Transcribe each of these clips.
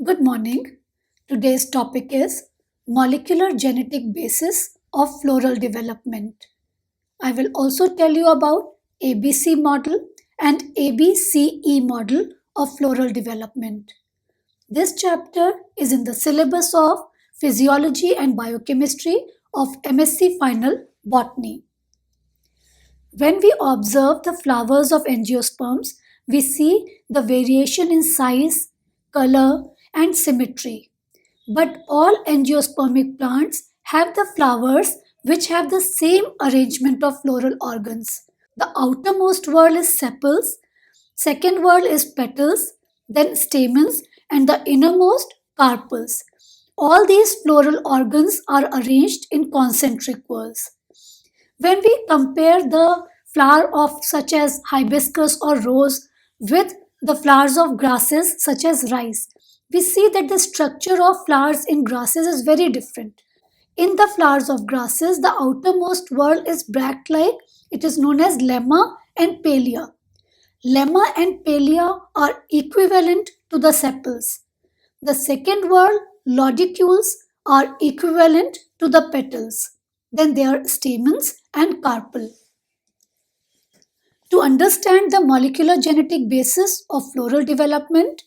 Good morning. Today's topic is molecular genetic basis of floral development. I will also tell you about ABC model and ABCE model of floral development. This chapter is in the syllabus of Physiology and Biochemistry of MSc Final Botany. When we observe the flowers of angiosperms, we see the variation in size, color, and symmetry. But all angiospermic plants have the flowers which have the same arrangement of floral organs. The outermost whorl is sepals, second whorl is petals, then stamens, and the innermost carpels. All these floral organs are arranged in concentric whorls. When we compare the flower of such as hibiscus or rose with the flowers of grasses such as rice, we see that the structure of flowers in grasses is very different. In the flowers of grasses, the outermost whorl is bract-like. It is known as lemma and palea. Lemma and palea are equivalent to the sepals. The second whorl, lodicules, are equivalent to the petals. Then there are stamens and carpel. To understand the molecular genetic basis of floral development,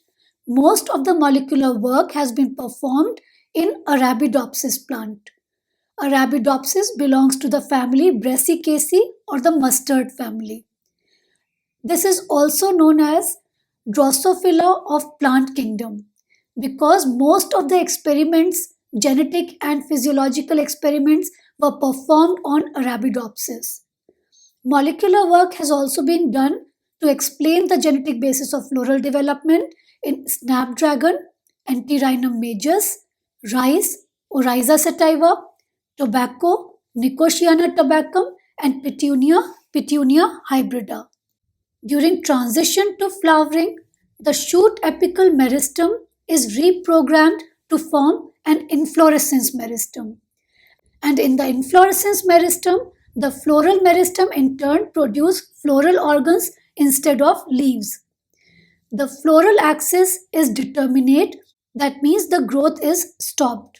most of the molecular work has been performed in Arabidopsis plant. Arabidopsis belongs to the family Brassicaceae or the mustard family. This is also known as Drosophila of plant kingdom because most of the experiments, genetic and physiological experiments, were performed on Arabidopsis. Molecular work has also been done to explain the genetic basis of floral development in snapdragon, Antirrhinum majus, rice, Oryza sativa, tobacco, Nicotiana tabacum, and Petunia hybrida. During transition to flowering, the shoot apical meristem is reprogrammed to form an inflorescence meristem. And in the inflorescence meristem, the floral meristem in turn produce floral organs instead of leaves. The floral axis is determinate, that means the growth is stopped.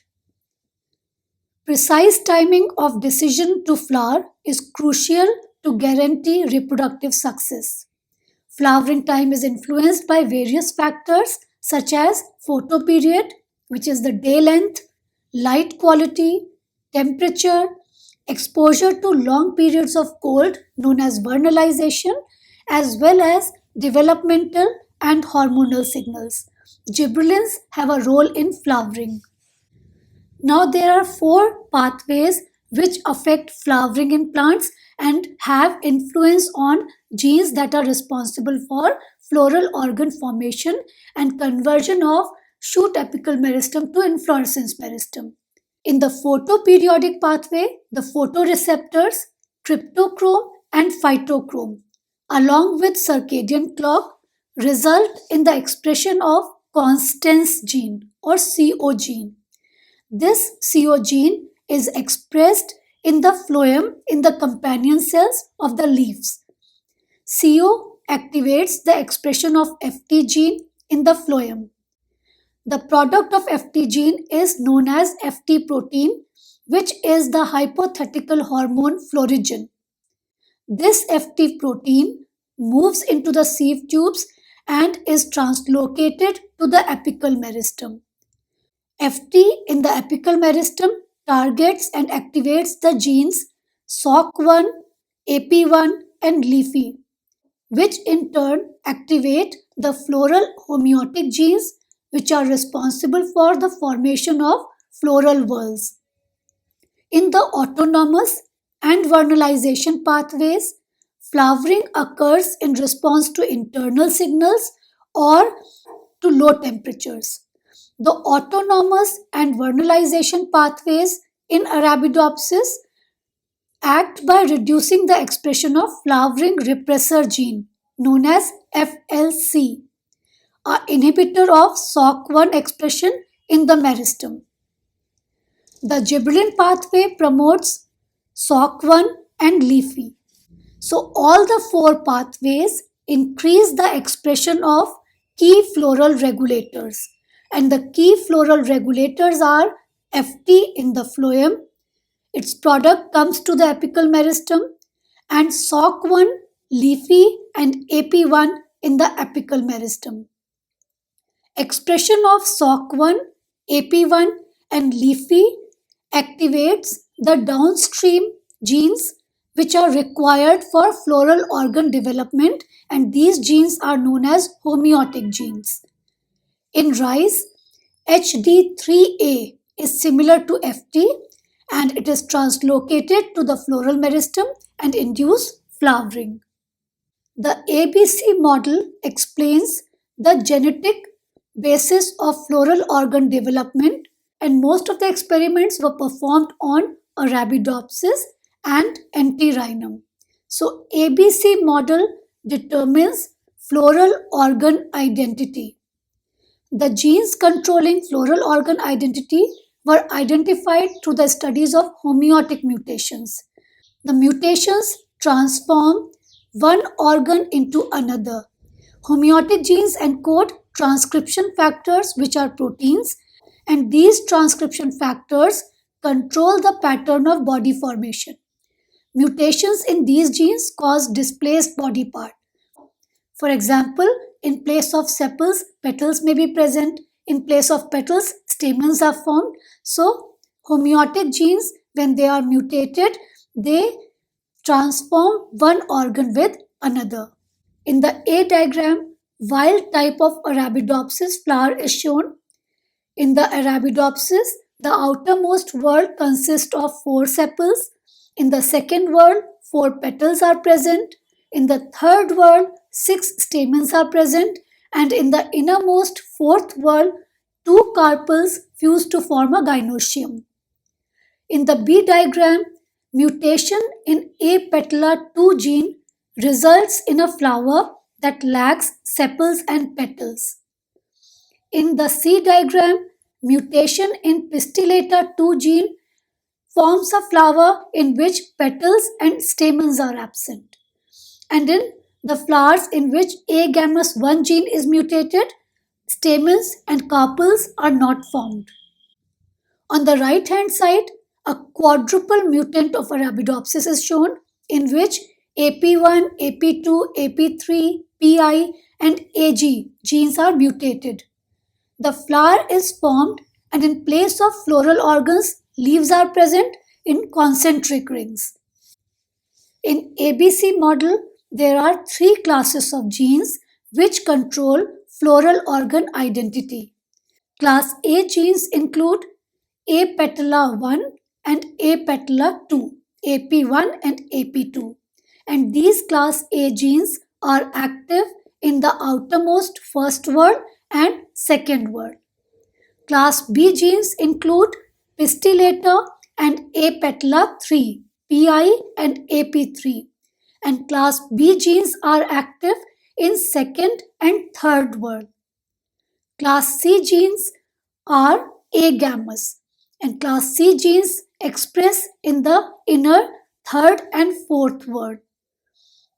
Precise timing of decision to flower is crucial to guarantee reproductive success. Flowering time is influenced by various factors such as photoperiod, which is the day length, light quality, temperature, exposure to long periods of cold known as vernalization, as well as developmental and hormonal signals. Gibberellins have a role in flowering. Now there are 4 pathways which affect flowering in plants and have influence on genes that are responsible for floral organ formation and conversion of shoot apical meristem to inflorescence meristem. In the photoperiodic pathway, the photoreceptors, cryptochrome and phytochrome, along with circadian clock, result in the expression of Constance gene or CO gene. This CO gene is expressed in the phloem in the companion cells of the leaves. CO activates the expression of FT gene in the phloem. The product of FT gene is known as FT protein, which is the hypothetical hormone florigen. This FT protein moves into the sieve tubes and is translocated to the apical meristem. FT in the apical meristem targets and activates the genes SOC1, AP1, and LEAFY, which in turn activate the floral homeotic genes which are responsible for the formation of floral whorls. In the autonomous and vernalization pathways, flowering occurs in response to internal signals or to low temperatures. The autonomous and vernalization pathways in Arabidopsis act by reducing the expression of flowering repressor gene known as FLC, an inhibitor of SOC1 expression in the meristem. The gibberellin pathway promotes SOC1 and LEAFY. So all the 4 pathways increase the expression of key floral regulators And the key floral regulators are FT in the phloem, its product comes to the apical meristem, and SOC1, leafy, and AP1 in the apical meristem. Expression of SOC1, AP1, and leafy activates the downstream genes which are required for floral organ development, and these genes are known as homeotic genes. In rice, HD3A is similar to FT and it is translocated to the floral meristem and induce flowering. The ABC model explains the genetic basis of floral organ development, and most of the experiments were performed on Arabidopsis and Antirrhinum. So ABC model determines floral organ identity. The genes controlling floral organ identity were identified through the studies of homeotic mutations. The mutations transform one organ into another. Homeotic genes encode transcription factors, which are proteins, and these transcription factors control the pattern of body formation. Mutations in these genes cause displaced body part. For example, in place of sepals, petals may be present. In place of petals, stamens are formed. So, homeotic genes, when they are mutated, they transform one organ with another. In the A diagram, wild type of Arabidopsis flower is shown. In the Arabidopsis, the outermost whorl consists of 4 sepals. In the second whorl, 4 petals are present. In the third whorl, 6 stamens are present. And in the innermost fourth whorl, 2 carpels fuse to form a gynoecium. In the B diagram, mutation in APETALA2 gene results in a flower that lacks sepals and petals. In the C diagram, mutation in pistillata2 gene forms a flower in which petals and stamens are absent. And in the flowers in which A-gamma1 gene is mutated, stamens and carpels are not formed. On the right hand side, a quadruple mutant of Arabidopsis is shown in which AP1, AP2, AP3, PI and AG genes are mutated. The flower is formed and in place of floral organs, leaves are present in concentric rings. In ABC model, there are 3 classes of genes which control floral organ identity. Class A genes include APETALA1 and APETALA2, AP1 and AP2. And these class A genes are active in the outermost first whorl and second whorl. Class B genes include pistillata and APETALA3, PI and AP3. And class B genes are active in second and third whorl. Class C genes are A-gammas, and class C genes express in the inner third and fourth whorl.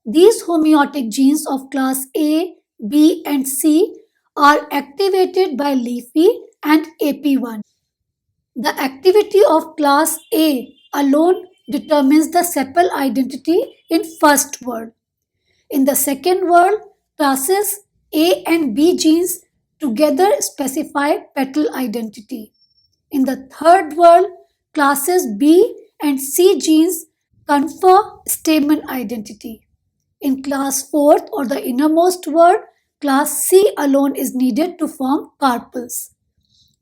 These homeotic genes of class A, B and C are activated by leafy and AP1. The activity of class A alone determines the sepal identity in first whorl. In the second whorl, classes A and B genes together specify petal identity. In the third whorl, classes B and C genes confer stamen identity. In class 4th or the innermost whorl, class C alone is needed to form carpels.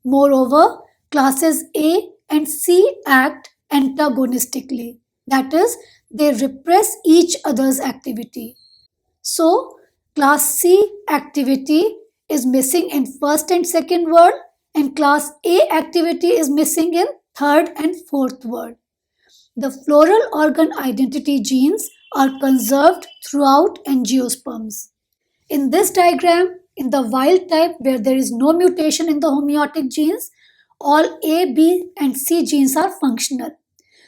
Moreover, classes A and C act antagonistically. That is, they repress each other's activity. So, class C activity is missing in first and second whorl, and class A activity is missing in third and fourth whorl. The floral organ identity genes are conserved throughout angiosperms. In this diagram, in the wild type where there is no mutation in the homeotic genes, all A, B and C genes are functional.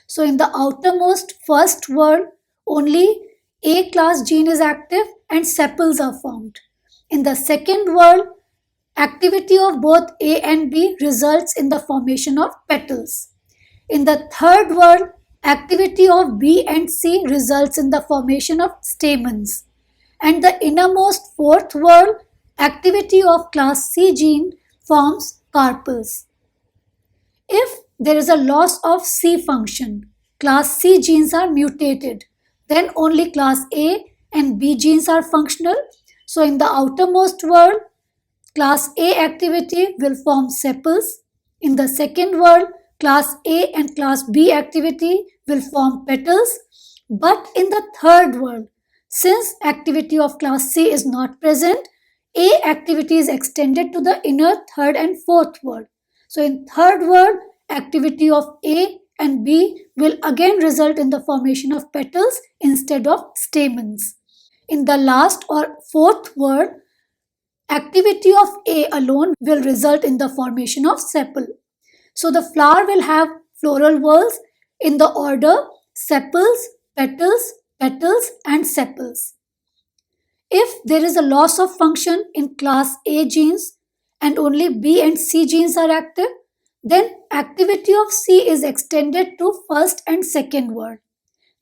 So in the outermost first whorl, only A class gene is active and sepals are formed. In the second whorl, Activity of both A and B results in the formation of petals. In the third whorl, activity of B and C results in the formation of stamens. And the innermost fourth whorl, activity of class C gene forms carpels. If there is a loss of C function, class C genes are mutated, then only class A and B genes are functional. So in the outermost whorl, class A activity will form sepals. In the second whorl, class A and class B activity will form petals. But in the third whorl, since activity of class C is not present, A activity is extended to the inner third and fourth whorl. So in third whorl, activity of A and B will again result in the formation of petals instead of stamens. In the last or fourth whorl, activity of A alone will result in the formation of sepal. So the flower will have floral whorls in the order sepals, petals, petals and sepals. If there is a loss of function in class A genes and only B and C genes are active, then activity of C is extended to first and second whorl.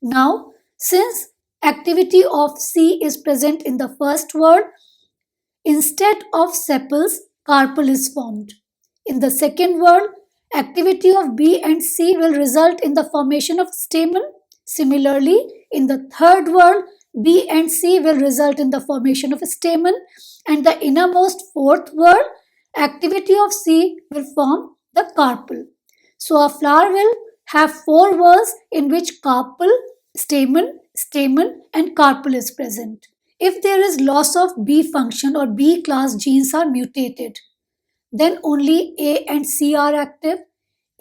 Now, since activity of C is present in the first whorl, instead of sepals, carpel is formed. In the second whorl, activity of B and C will result in the formation of stamen. Similarly, in the third whorl, B and C will result in the formation of a stamen, and the innermost fourth whorl, activity of C will form the carpel. So a flower will have four whorls in which carpel, stamen, stamen and carpel is present. If there is loss of B function or B class genes are mutated, then only A and C are active.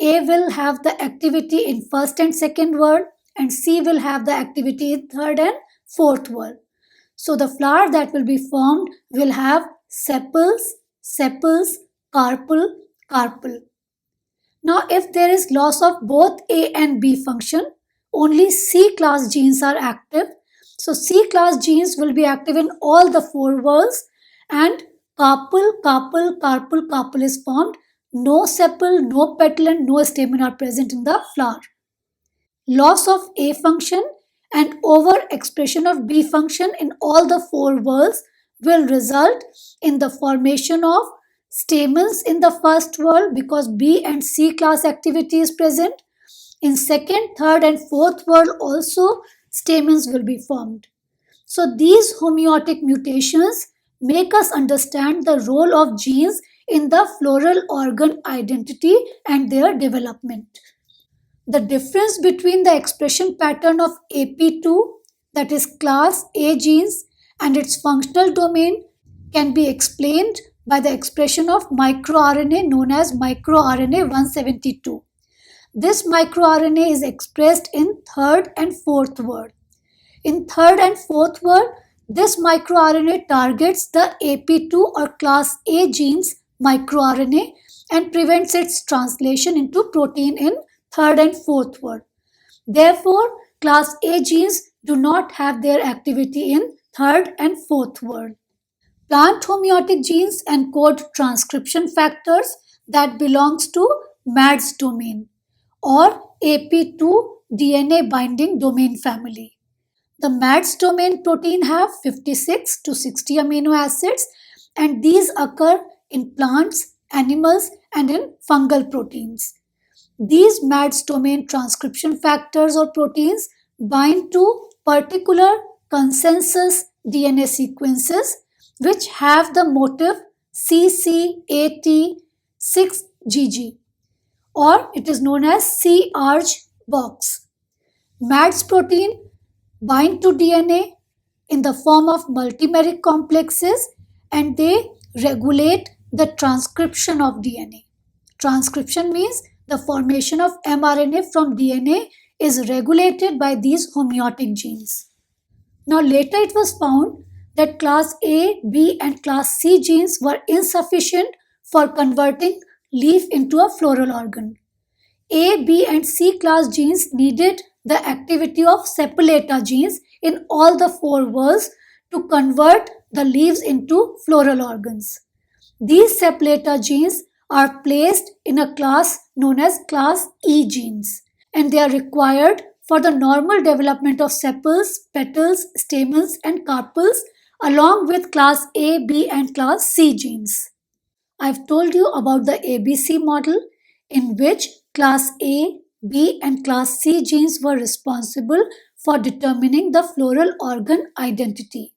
A will have the activity in first and second whorl and C will have the activity in third and fourth whorl. So the flower that will be formed will have sepals, sepals, carpel, carpel. Now if there is loss of both A and B function, only C class genes are active. So C class genes will be active in all the four whorls and carpel, carpel, carpel, carpel is formed. No sepal, no petal and no stamen are present in the flower. Loss of A function and overexpression of B function in all the four whorls will result in the formation of stamens in the first whorl because B and C class activity is present. In second, third and fourth whorl also stamens will be formed. So these homeotic mutations make us understand the role of genes in the floral organ identity and their development. The difference between the expression pattern of AP2, that is class A genes, and its functional domain can be explained by the expression of microRNA known as microRNA 172. This microRNA is expressed in third and fourth whorl. In third and fourth whorl, this microRNA targets the AP2 or class A genes microRNA and prevents its translation into protein in third and fourth whorl. Therefore, class A genes do not have their activity in third and fourth whorl. Plant homeotic genes encode transcription factors that belongs to MADS domain or AP2 DNA binding domain family. The MADS domain protein have 56 to 60 amino acids and these occur in plants, animals and in fungal proteins. These MADS domain transcription factors or proteins bind to particular consensus DNA sequences which have the motif CCAT6GG or it is known as C-Arch box. MADS protein bind to DNA in the form of multimeric complexes and they regulate the transcription of DNA. Transcription means the formation of mRNA from DNA is regulated by these homeotic genes. Now later it was found that class A, B and class C genes were insufficient for converting leaf into a floral organ. A, B and C class genes needed the activity of sepalata genes in all the four whorls to convert the leaves into floral organs. These sepaleta genes are placed in a class known as class E genes, and they are required for the normal development of sepals, petals, stamens, and carpels along with class A, B, and class C genes. I've told you about the ABC model in which class A, B, and class C genes were responsible for determining the floral organ identity.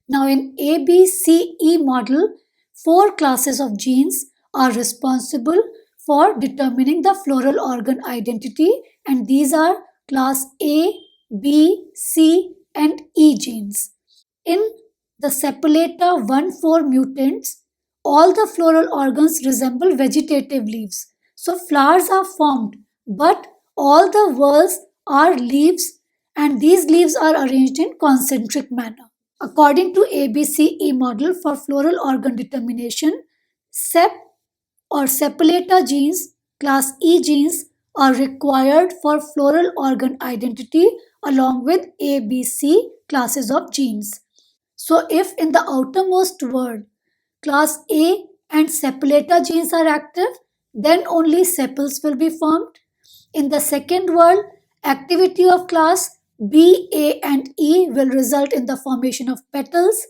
Now, in ABCE model, four classes of genes are responsible for determining the floral organ identity, and these are class A, B, C, and E genes. In the Sepaleta 1,4 mutants, all the floral organs resemble vegetative leaves. So flowers are formed, but all the whorls are leaves, and these leaves are arranged in concentric manner. According to ABCE model for floral organ determination, SEP or Sepaleta genes, class E genes, are required for floral organ identity along with ABC classes of genes. So if in the outermost word class A and Sepaleta genes are active, then only sepals will be formed. In the second word, activity of class B, A, and E will result in the formation of petals.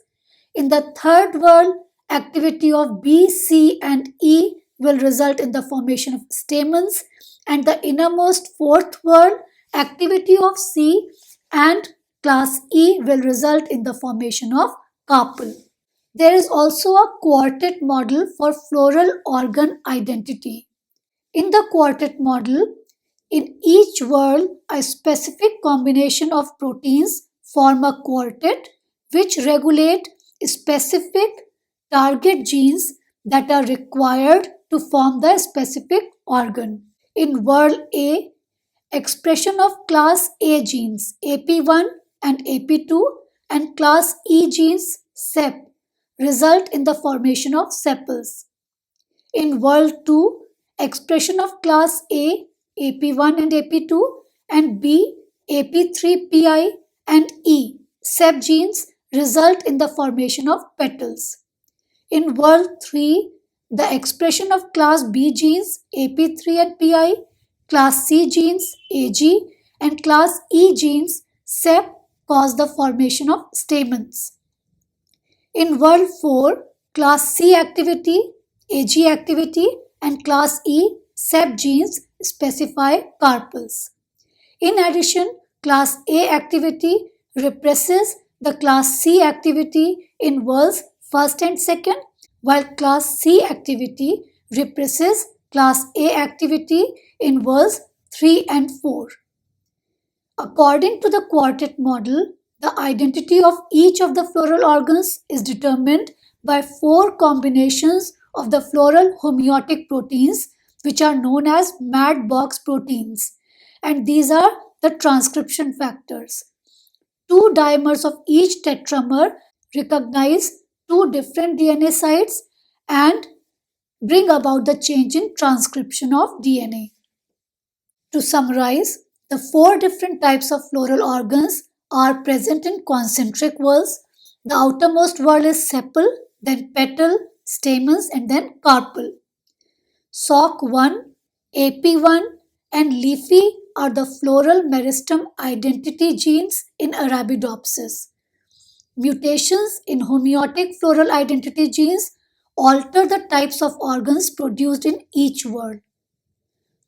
In the third word, activity of B, C, and E will result in the formation of stamens. And the innermost fourth word, activity of C and class E will result in the formation of carpel. There is also a quartet model for floral organ identity. In the quartet model, in each whorl, a specific combination of proteins form a quartet which regulate specific target genes that are required to form the specific organ. In whorl A, expression of class A genes AP1 and AP2 and class E genes SEP result in the formation of sepals. In whorl 2, expression of class A, AP1 and AP2 and B, AP3PI and E, SEP genes result in the formation of petals. In whorl 3, the expression of class B genes AP3 and PI, class C genes AG and class E genes SEP cause the formation of stamens. In whorl 4, class C activity, AG activity and class E SEP genes specify carpels. In addition, class A activity represses the class C activity in whorls first and second, while class C activity represses class A activity in whorls 3 and 4. According to the quartet model, the identity of each of the floral organs is determined by four combinations of the floral homeotic proteins, which are known as mad box proteins, and these are the transcription factors. Two dimers of each tetramer recognize two different DNA sites and bring about the change in transcription of DNA. To summarize, the four different types of floral organs are present in concentric whorls. The outermost whorl is sepal, then petal, stamens, and then carpel. SOC1, AP1, and leafy are the floral meristem identity genes in Arabidopsis. Mutations in homeotic floral identity genes alter the types of organs produced in each whorl.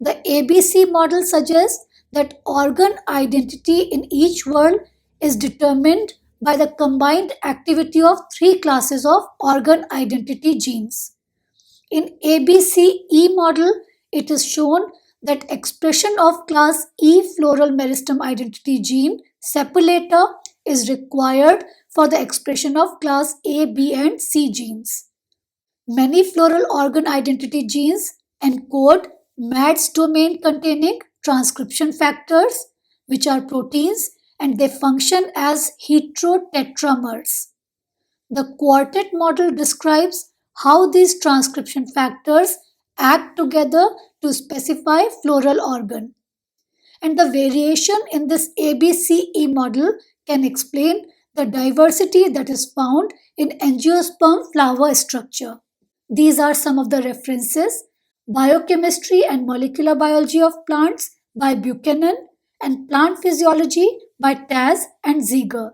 The ABC model suggests that organ identity in each whorl is determined by the combined activity of three classes of organ identity genes. In ABCE model, it is shown that expression of class E floral meristem identity gene, sepaleta, is required for the expression of class A, B, and C genes. Many floral organ identity genes encode MADS domain containing transcription factors, which are proteins, and they function as heterotetramers. The quartet model describes how these transcription factors act together to specify floral organ. And the variation in this ABCE model can explain the diversity that is found in angiosperm flower structure. These are some of the references: Biochemistry and Molecular Biology of Plants by Buchanan and Plant Physiology by Taz and Ziegler.